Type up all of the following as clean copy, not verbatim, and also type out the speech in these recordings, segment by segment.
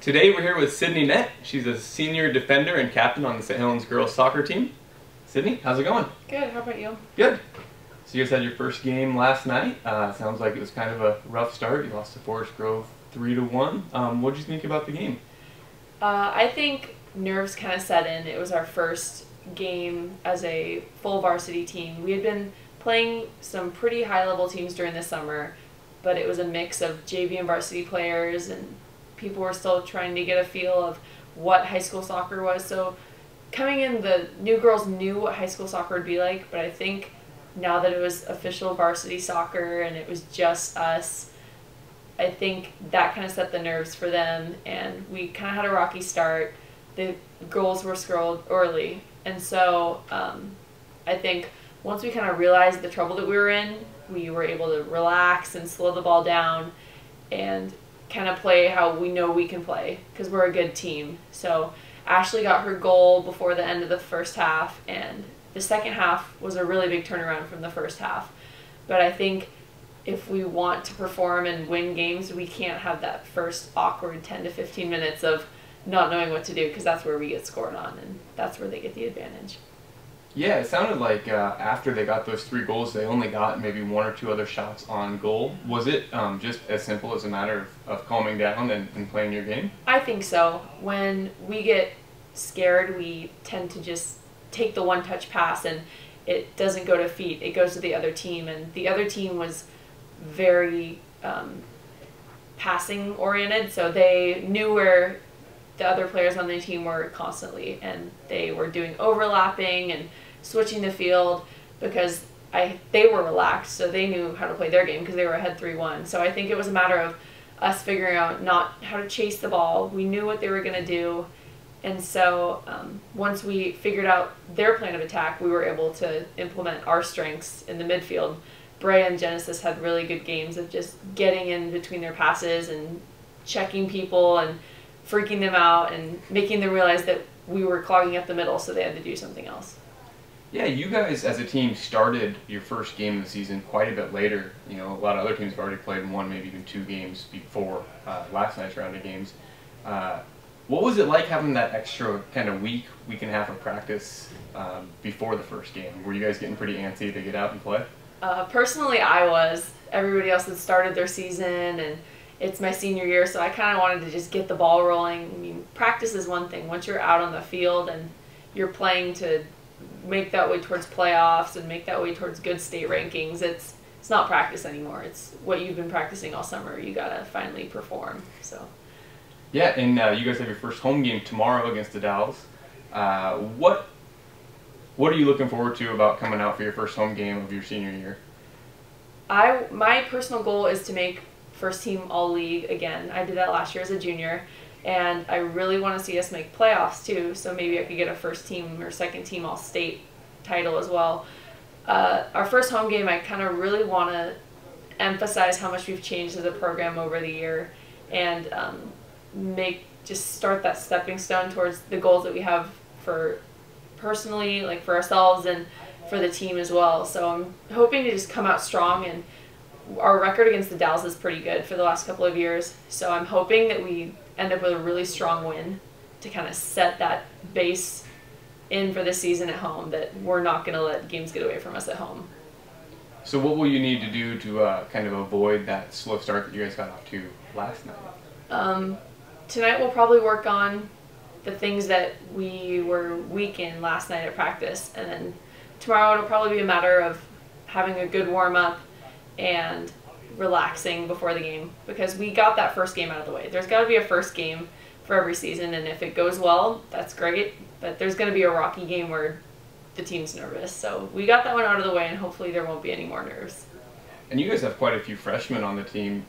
Today we're here with Sydney Nett. She's a senior defender and captain on the St. Helens girls soccer team. Sydney, how's it going? Good, how about you? Good. So you guys had your first game last night. Sounds like it was kind of a rough start. You lost to Forest Grove 3-1. What did you think about the game? I think nerves kind of set in. It was our first game as a full varsity team. We had been playing some pretty high-level teams during the summer, but it was a mix of JV and varsity players, and people were still trying to get a feel of what high school soccer was. So coming in, the new girls knew what high school soccer would be like, but I think now that it was official varsity soccer and it was just us, I think that kind of set the nerves for them, and we kind of had a rocky start. The goals were scored early, and so I think once we kind of realized the trouble that we were in, we were able to relax and slow the ball down and kind of play how we know we can play, because we're a good team. So Ashley got her goal before the end of the first half, and the second half was a really big turnaround from the first half. But I think if we want to perform and win games, we can't have that first awkward 10 to 15 minutes of not knowing what to do, because that's where we get scored on, and that's where they get the advantage. Yeah, it sounded like after they got those 3 goals, they only got maybe 1 or 2 other shots on goal. Was it just as simple as a matter of calming down and playing your game? I think so. When we get scared, we tend to just take the one-touch pass, and it doesn't go to feet. It goes to the other team, and the other team was very passing-oriented, so they knew where the other players on the team were constantly, and they were doing overlapping and switching the field because they were relaxed, so they knew how to play their game because they were ahead 3-1. So I think it was a matter of us figuring out not how to chase the ball. We knew what they were going to do, and so once we figured out their plan of attack, we were able to implement our strengths in the midfield. Brea and Genesis had really good games of just getting in between their passes and checking people and freaking them out and making them realize that we were clogging up the middle, so they had to do something else. Yeah, you guys as a team started your first game of the season quite a bit later. You know, a lot of other teams have already played 1, maybe even 2 games before last night's round of games. What was it like having that extra kind of week and a half of practice before the first game? Were you guys getting pretty antsy to get out and play? Personally, I was. Everybody else had started their season, and it's my senior year, so I kind of wanted to just get the ball rolling. I mean, practice is one thing. Once you're out on the field and you're playing to make that way towards playoffs and make that way towards good state rankings, it's not practice anymore. It's what you've been practicing all summer. You gotta finally perform. So. Yeah, and you guys have your first home game tomorrow against the Dalles. What are you looking forward to about coming out for your first home game of your senior year? My personal goal is to make first team all-league again. I did that last year as a junior, and I really want to see us make playoffs too, so maybe I could get a first team or second team all-state title as well. Our first home game, I kind of really want to emphasize how much we've changed as a program over the year, and just start that stepping stone towards the goals that we have for personally, like for ourselves and for the team as well. So I'm hoping to just come out strong, and our record against the Dalles is pretty good for the last couple of years. So I'm hoping that we end up with a really strong win to kind of set that base in for the season at home, that we're not going to let games get away from us at home. So what will you need to do to kind of avoid that slow start that you guys got off to last night? Tonight we'll probably work on the things that we were weak in last night at practice, and then tomorrow it'll probably be a matter of having a good warm-up and relaxing before the game, because we got that first game out of the way. There's got to be a first game for every season, and if it goes well, that's great, but there's going to be a rocky game where the team's nervous. So we got that one out of the way, and hopefully there won't be any more nerves. And you guys have quite a few freshmen on the team.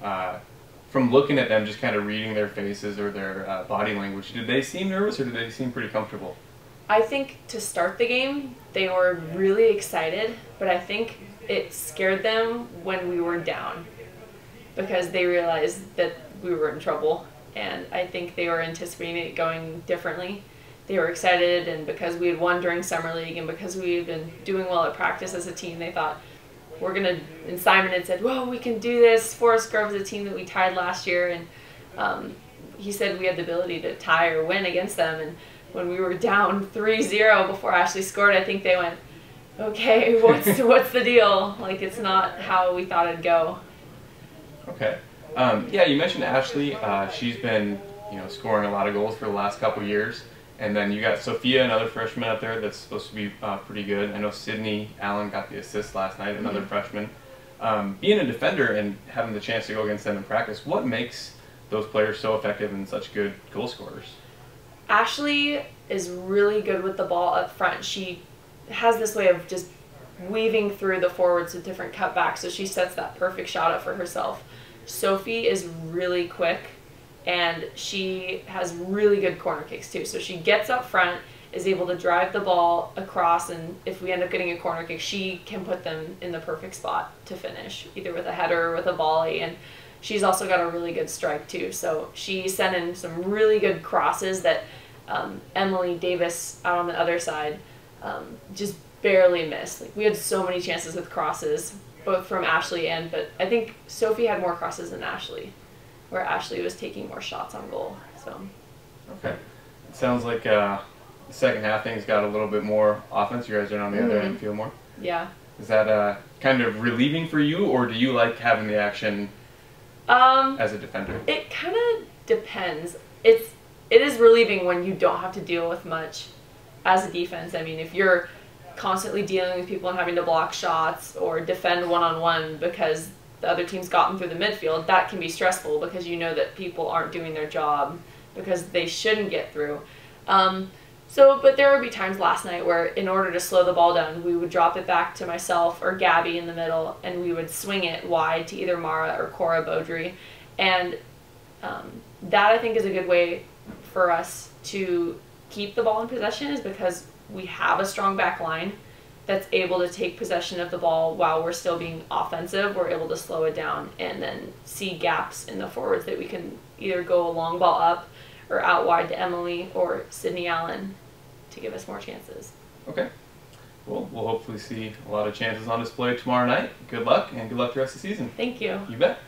From looking at them, just kind of reading their faces or their body language, did they seem nervous or did they seem pretty comfortable? I think to start the game, they were really excited, but I think it scared them when we were down, because they realized that we were in trouble, and I think they were anticipating it going differently. They were excited, and because we had won during summer league and because we had been doing well at practice as a team, they thought, we're going to, and Simon had said, well, we can do this. Forest Grove is a team that we tied last year, and he said we had the ability to tie or win against them. And when we were down 3-0 before Ashley scored, I think they went, okay, what's the deal? Like, it's not how we thought it'd go. Okay. Yeah, you mentioned Ashley. She's been, scoring a lot of goals for the last couple years. And then you got Sophia, another freshman out there that's supposed to be pretty good. I know Sydney Allen got the assist last night, another freshman. Being a defender and having the chance to go against them in practice, what makes those players so effective and such good goal scorers? Ashley is really good with the ball up front. She has this way of just weaving through the forwards with different cutbacks, so she sets that perfect shot up for herself. Sophie is really quick, and she has really good corner kicks too. So she gets up front, is able to drive the ball across, and if we end up getting a corner kick, she can put them in the perfect spot to finish, either with a header or with a volley. And she's also got a really good strike too. So she sent in some really good crosses that Emily Davis out on the other side just barely missed. Like, we had so many chances with crosses, both from Ashley but I think Sophie had more crosses than Ashley, where Ashley was taking more shots on goal. So. Okay. It sounds like the second half things got a little bit more offense. You guys are on the other end, feel more? Yeah. Is that kind of relieving for you, or do you like having the action as a defender? It kind of depends. It is relieving when you don't have to deal with much as a defense. I mean, if you're constantly dealing with people and having to block shots or defend one-on-one because the other team's gotten through the midfield, that can be stressful because you know that people aren't doing their job because they shouldn't get through. But there would be times last night where, in order to slow the ball down, we would drop it back to myself or Gabby in the middle, and we would swing it wide to either Mara or Cora Beaudry. And that, I think, is a good way for us to keep the ball in possession, is because we have a strong back line that's able to take possession of the ball while we're still being offensive. We're able to slow it down and then see gaps in the forwards that we can either go a long ball up or out wide to Emily or Sydney Allen to give us more chances. Okay. Well, we'll hopefully see a lot of chances on display tomorrow night. Good luck, and good luck the rest of the season. Thank you. You bet.